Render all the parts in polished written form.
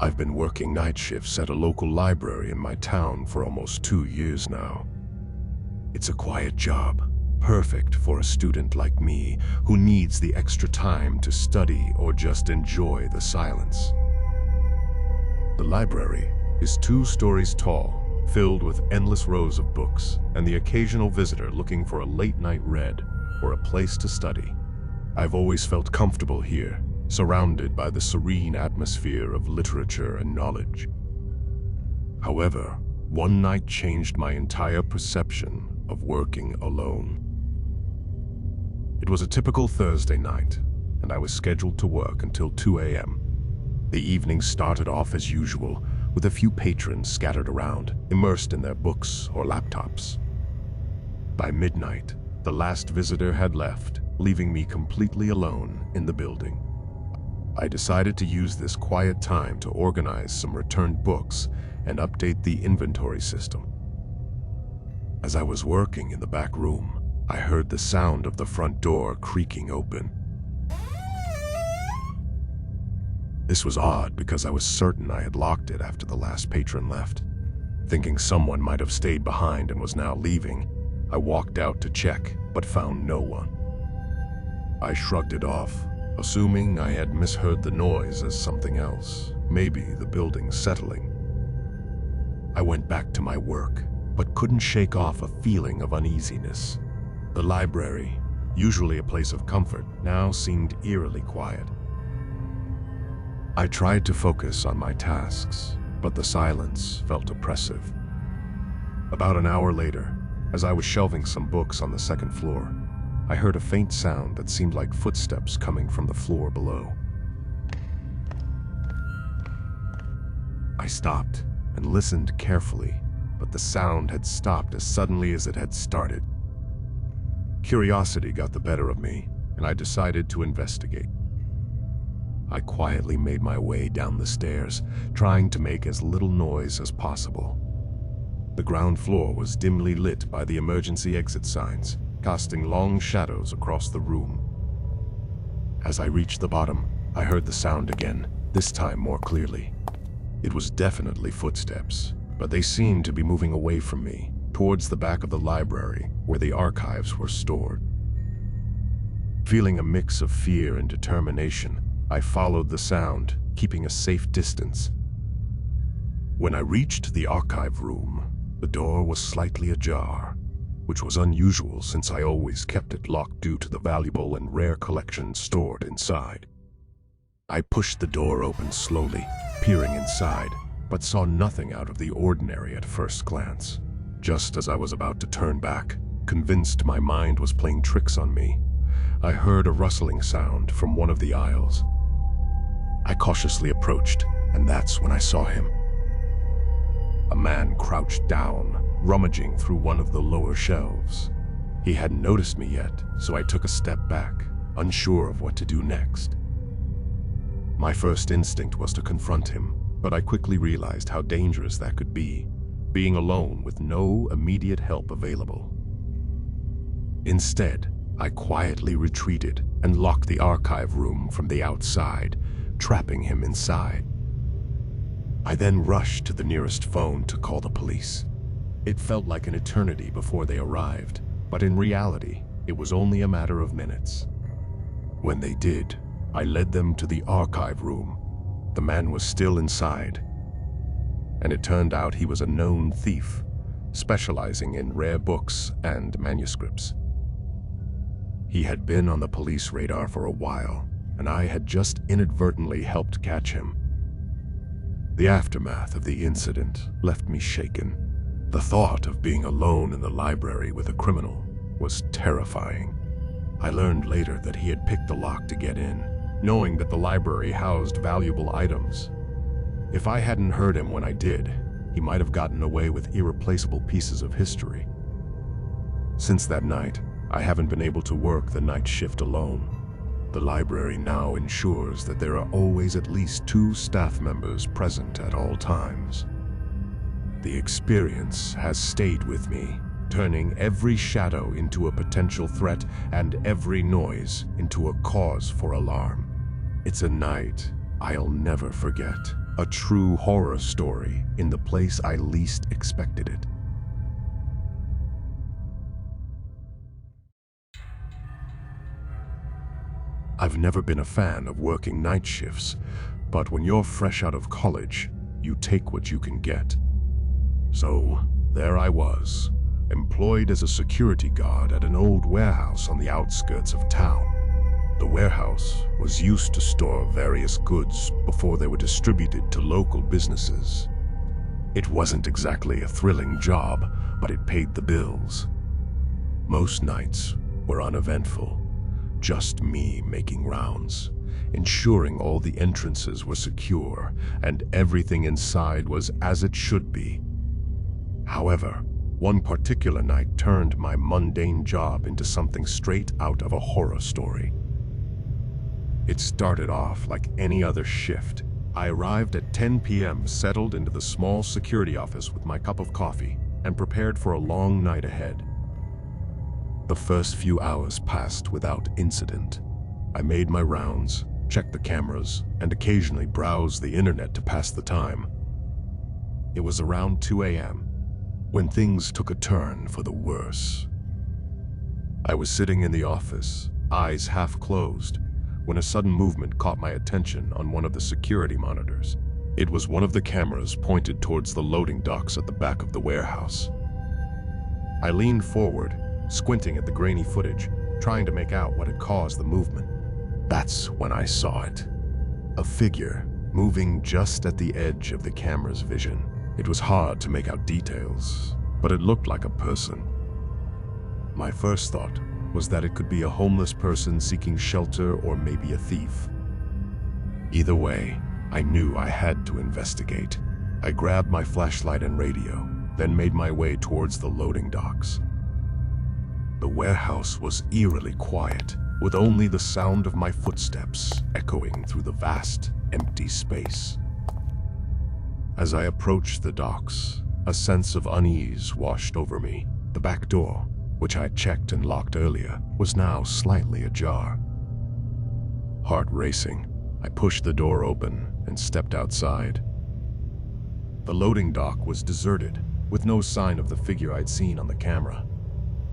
I've been working night shifts at a local library in my town for almost 2 years now. It's a quiet job, perfect for a student like me who needs the extra time to study or just enjoy the silence. The library is 2 stories tall, filled with endless rows of books and the occasional visitor looking for a late-night read or a place to study. I've always felt comfortable here, surrounded by the serene atmosphere of literature and knowledge. However, one night changed my entire perception of working alone. It was a typical Thursday night, and I was scheduled to work until 2 a.m. The evening started off as usual, with a few patrons scattered around, immersed in their books or laptops. By midnight, the last visitor had left, leaving me completely alone in the building. I decided to use this quiet time to organize some returned books and update the inventory system. As I was working in the back room, I heard the sound of the front door creaking open. This was odd because I was certain I had locked it after the last patron left. Thinking someone might have stayed behind and was now leaving, I walked out to check, but found no one. I shrugged it off, assuming I had misheard the noise as something else, maybe the building settling. I went back to my work, but couldn't shake off a feeling of uneasiness. The library, usually a place of comfort, now seemed eerily quiet. I tried to focus on my tasks, but the silence felt oppressive. About an hour later, as I was shelving some books on the second floor, I heard a faint sound that seemed like footsteps coming from the floor below. I stopped and listened carefully, but the sound had stopped as suddenly as it had started. Curiosity got the better of me, and I decided to investigate. I quietly made my way down the stairs, trying to make as little noise as possible. The ground floor was dimly lit by the emergency exit signs, casting long shadows across the room. As I reached the bottom, I heard the sound again, this time more clearly. It was definitely footsteps, but they seemed to be moving away from me, towards the back of the library where the archives were stored. Feeling a mix of fear and determination, I followed the sound, keeping a safe distance. When I reached the archive room, the door was slightly ajar, which was unusual since I always kept it locked due to the valuable and rare collections stored inside. I pushed the door open slowly, peering inside, but saw nothing out of the ordinary at first glance. Just as I was about to turn back, convinced my mind was playing tricks on me, I heard a rustling sound from one of the aisles. I cautiously approached, and that's when I saw him. A man crouched down, rummaging through one of the lower shelves. He hadn't noticed me yet, so I took a step back, unsure of what to do next. My first instinct was to confront him, but I quickly realized how dangerous that could be, being alone with no immediate help available. Instead, I quietly retreated and locked the archive room from the outside, trapping him inside. I then rushed to the nearest phone to call the police. It felt like an eternity before they arrived, but in reality, it was only a matter of minutes. When they did, I led them to the archive room. The man was still inside, and it turned out he was a known thief, specializing in rare books and manuscripts. He had been on the police radar for a while, and I had just inadvertently helped catch him. The aftermath of the incident left me shaken. The thought of being alone in the library with a criminal was terrifying. I learned later that he had picked the lock to get in, knowing that the library housed valuable items. If I hadn't heard him when I did, he might have gotten away with irreplaceable pieces of history. Since that night, I haven't been able to work the night shift alone. The library now ensures that there are always at least 2 staff members present at all times. The experience has stayed with me, turning every shadow into a potential threat and every noise into a cause for alarm. It's a night I'll never forget. A true horror story in the place I least expected it. I've never been a fan of working night shifts, but when you're fresh out of college, you take what you can get. So, there I was, employed as a security guard at an old warehouse on the outskirts of town. The warehouse was used to store various goods before they were distributed to local businesses. It wasn't exactly a thrilling job, but it paid the bills. Most nights were uneventful, just me making rounds, ensuring all the entrances were secure and everything inside was as it should be. However, one particular night turned my mundane job into something straight out of a horror story. It started off like any other shift. I arrived at 10 p.m., settled into the small security office with my cup of coffee, and prepared for a long night ahead. The first few hours passed without incident. I made my rounds, checked the cameras, and occasionally browsed the internet to pass the time. It was around 2 a.m. when things took a turn for the worse. I was sitting in the office, eyes half closed, when a sudden movement caught my attention on one of the security monitors. It was one of the cameras pointed towards the loading docks at the back of the warehouse. I leaned forward, squinting at the grainy footage, trying to make out what had caused the movement. That's when I saw it. A figure moving just at the edge of the camera's vision. It was hard to make out details, but it looked like a person. My first thought was that it could be a homeless person seeking shelter or maybe a thief. Either way, I knew I had to investigate. I grabbed my flashlight and radio, then made my way towards the loading docks. The warehouse was eerily quiet, with only the sound of my footsteps echoing through the vast, empty space. As I approached the docks, a sense of unease washed over me. The back door, which I had checked and locked earlier, was now slightly ajar. Heart racing, I pushed the door open and stepped outside. The loading dock was deserted, with no sign of the figure I'd seen on the camera.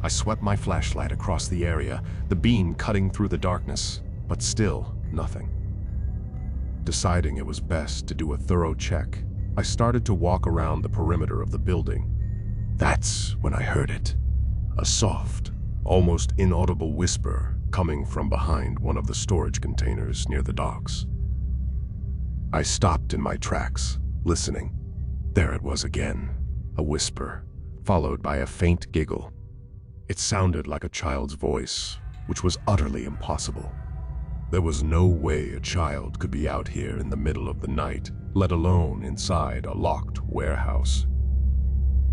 I swept my flashlight across the area, the beam cutting through the darkness, but still nothing. Deciding it was best to do a thorough check, I started to walk around the perimeter of the building. That's when I heard it. A soft, almost inaudible whisper coming from behind one of the storage containers near the docks. I stopped in my tracks, listening. There it was again, a whisper, followed by a faint giggle. It sounded like a child's voice, which was utterly impossible. There was no way a child could be out here in the middle of the night, let alone inside a locked warehouse.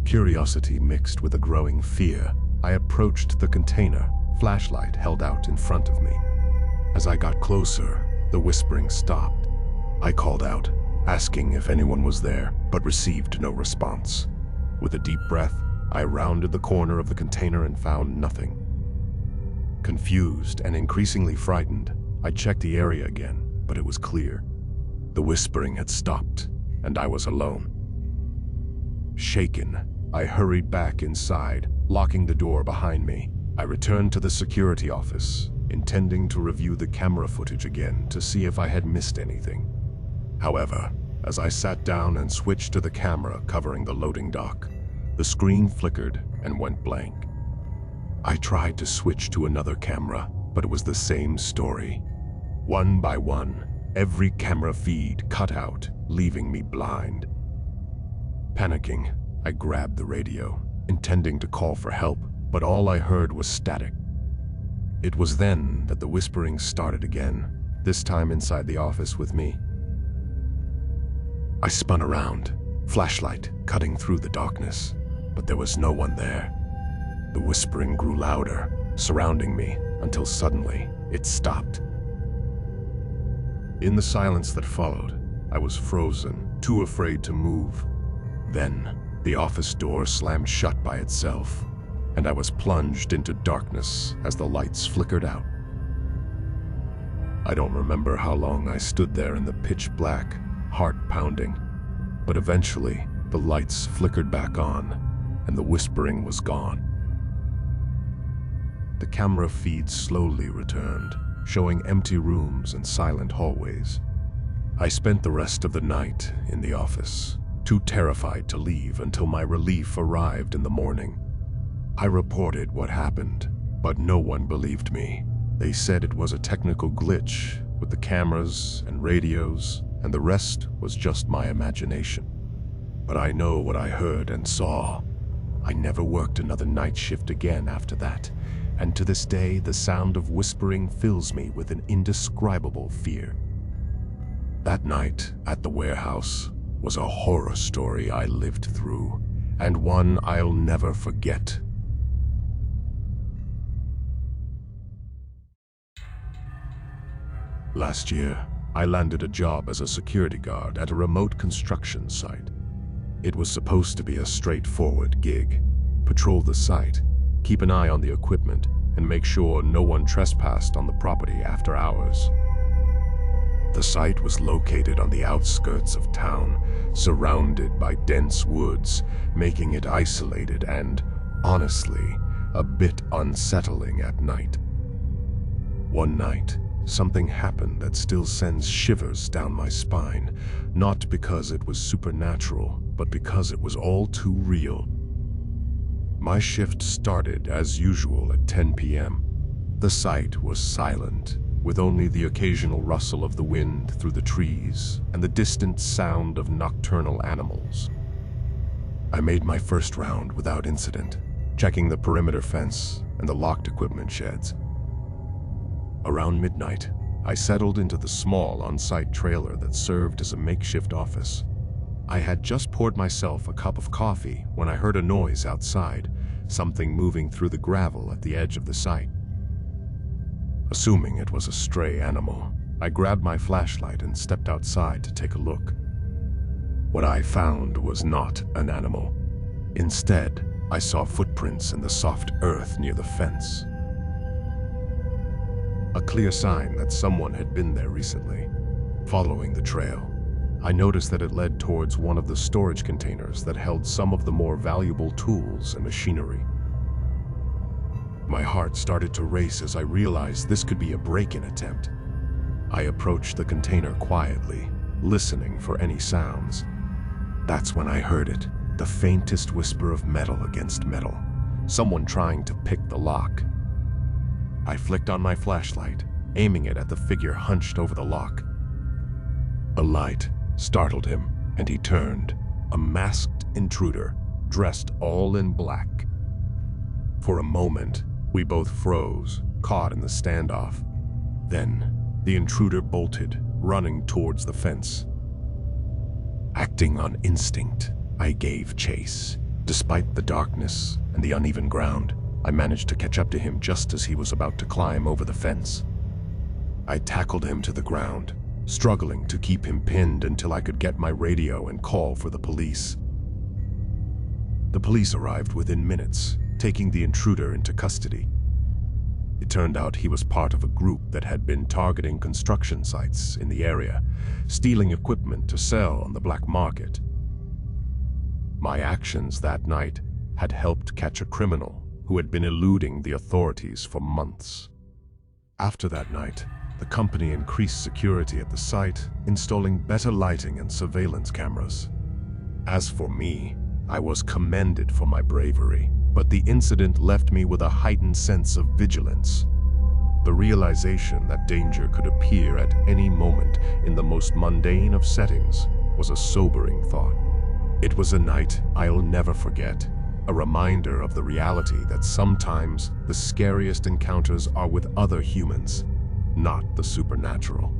Curiosity mixed with a growing fear, I approached the container, flashlight held out in front of me. As I got closer, the whispering stopped. I called out, asking if anyone was there, but received no response. With a deep breath, I rounded the corner of the container and found nothing. Confused and increasingly frightened, I checked the area again, but it was clear. The whispering had stopped, and I was alone. Shaken, I hurried back inside, locking the door behind me. I returned to the security office, intending to review the camera footage again to see if I had missed anything. However, as I sat down and switched to the camera covering the loading dock, the screen flickered and went blank. I tried to switch to another camera, but it was the same story. One by one, every camera feed cut out, leaving me blind. Panicking, I grabbed the radio, intending to call for help, but all I heard was static. It was then that the whispering started again, this time inside the office with me. I spun around, flashlight cutting through the darkness, but there was no one there. The whispering grew louder, surrounding me, until suddenly it stopped. In the silence that followed, I was frozen, too afraid to move. Then, the office door slammed shut by itself, and I was plunged into darkness as the lights flickered out. I don't remember how long I stood there in the pitch black, heart pounding. But eventually, the lights flickered back on, and the whispering was gone. The camera feed slowly returned, showing empty rooms and silent hallways. I spent the rest of the night in the office, too terrified to leave until my relief arrived in the morning. I reported what happened, but no one believed me. They said it was a technical glitch with the cameras and radios, and the rest was just my imagination. But I know what I heard and saw. I never worked another night shift again after that, and to this day the sound of whispering fills me with an indescribable fear. That night at the warehouse was a horror story I lived through, and one I'll never forget. Last year, I landed a job as a security guard at a remote construction site. It was supposed to be a straightforward gig: patrol the site, keep an eye on the equipment, and make sure no one trespassed on the property after hours. The site was located on the outskirts of town, surrounded by dense woods, making it isolated and, honestly, a bit unsettling at night. One night, something happened that still sends shivers down my spine, not because it was supernatural, but because it was all too real. My shift started as usual at 10 p.m. The site was silent, with only the occasional rustle of the wind through the trees and the distant sound of nocturnal animals. I made my first round without incident, checking the perimeter fence and the locked equipment sheds. Around midnight, I settled into the small on-site trailer that served as a makeshift office. I had just poured myself a cup of coffee when I heard a noise outside, something moving through the gravel at the edge of the site. Assuming it was a stray animal, I grabbed my flashlight and stepped outside to take a look. What I found was not an animal. Instead, I saw footprints in the soft earth near the fence. A clear sign that someone had been there recently. Following the trail, I noticed that it led towards one of the storage containers that held some of the more valuable tools and machinery. My heart started to race as I realized this could be a break-in attempt. I approached the container quietly, listening for any sounds. That's when I heard it, the faintest whisper of metal against metal, someone trying to pick the lock. I flicked on my flashlight, aiming it at the figure hunched over the lock. A light startled him, and he turned, a masked intruder, dressed all in black. For a moment, we both froze, caught in the standoff. Then, the intruder bolted, running towards the fence. Acting on instinct, I gave chase. Despite the darkness and the uneven ground, I managed to catch up to him just as he was about to climb over the fence. I tackled him to the ground, struggling to keep him pinned until I could get my radio and call for the police. The police arrived within minutes, taking the intruder into custody. It turned out he was part of a group that had been targeting construction sites in the area, stealing equipment to sell on the black market. My actions that night had helped catch a criminal who had been eluding the authorities for months. After that night, the company increased security at the site, installing better lighting and surveillance cameras. As for me, I was commended for my bravery, but the incident left me with a heightened sense of vigilance. The realization that danger could appear at any moment in the most mundane of settings was a sobering thought. It was a night I'll never forget, a reminder of the reality that sometimes the scariest encounters are with other humans, not the supernatural.